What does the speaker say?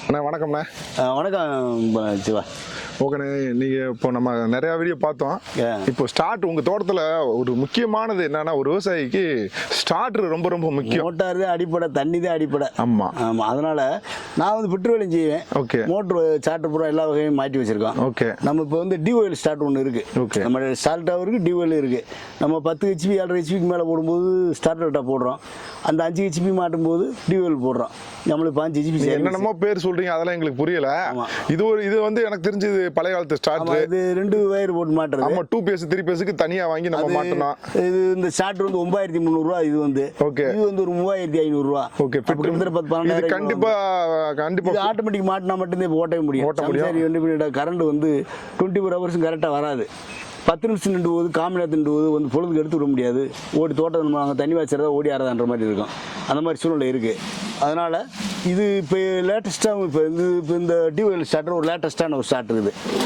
அண்ணா வணக்கம்ண்ணே. வணக்கம் சிவா. ஓகேண்ணே, நீங்கள் இப்போ நம்ம நிறையா வீடியோ பார்த்தோம். இப்போ ஸ்டார்ட் உங்கள் தோட்டத்தில் ஒரு முக்கியமானது என்னன்னா, ஒரு விவசாயிக்கு ஸ்டார்டர் ரொம்ப ரொம்ப முக்கியம். மோட்டார் தான் அடிப்படை, தண்ணி தான் அடிப்படை. ஆமாம் ஆமாம், அதனால் நான் வந்து பிட்டு வேலையும் செய்வேன். ஓகே. மோட்ரு சார்ட்டர் பூரா எல்லா வகையும் மாற்றி வச்சுருக்கோம். ஓகே. நம்ம இப்போ வந்து டிஓஎல் ஸ்டார்ட் ஒன்று இருக்குது. ஓகே. நம்ம ஸ்டார்ட் டவருக்கு டிஓஎல் இருக்குது. நம்ம 10 ஹெச்பி 1.5 ஹெச்பிக்கு மேலே போடும்போது ஸ்டார்டர் போடுறோம். அந்த 5 ஹெச்பி மாட்டும் போது டிஓஎல் போடுறோம். நம்மளுக்கு 5 ஹெச்பி என்னென்னமோ பேர் சொல்கிறீங்க, அதெல்லாம் எங்களுக்கு புரியல. இது வந்து எனக்கு தெரிஞ்சது பழைய காலத்து ஸ்டார்டர். இது 2 வயர் போட்டு மாட்டுறது. ஆமாம், 2 பேஸ் 3 பேஸுக்கு தனியாக வாங்கி நம்ம மாட்டணும். இது இந்த ஸ்டார்டர் வந்து 9300 ரூபா. இது வந்து ஓகே. இது வந்து ஒரு 3500 ரூபா. ஓகே. இது கண்டிப்பாக ஆட்டோமேட்டிக் மாட்டினா மட்டும்தான் ஓட்ட முடியும். கரண்ட் வந்து 24 ஹவர்ஸும் கரெக்டாக வராது. 10 நிமிஷம் நின்று போகுது, காமநேரத்து நின்று போகுது, வந்து பொழுதுக்கு எடுத்து விட முடியாது. ஓடி தோட்டம் நம்ம அங்கே தண்ணி வச்சுறதா ஓடி ஆறதான்ற மாதிரி இருக்கும். அந்த மாதிரி சூழ்நிலை இருக்குது. அதனால் இது இப்போ லேட்டஸ்ட்டாக இப்போ இந்த டியூஎல் ஸ்டார்டர் ஒரு லேட்டஸ்ட்டான ஒரு ஸ்டார்டர் இது.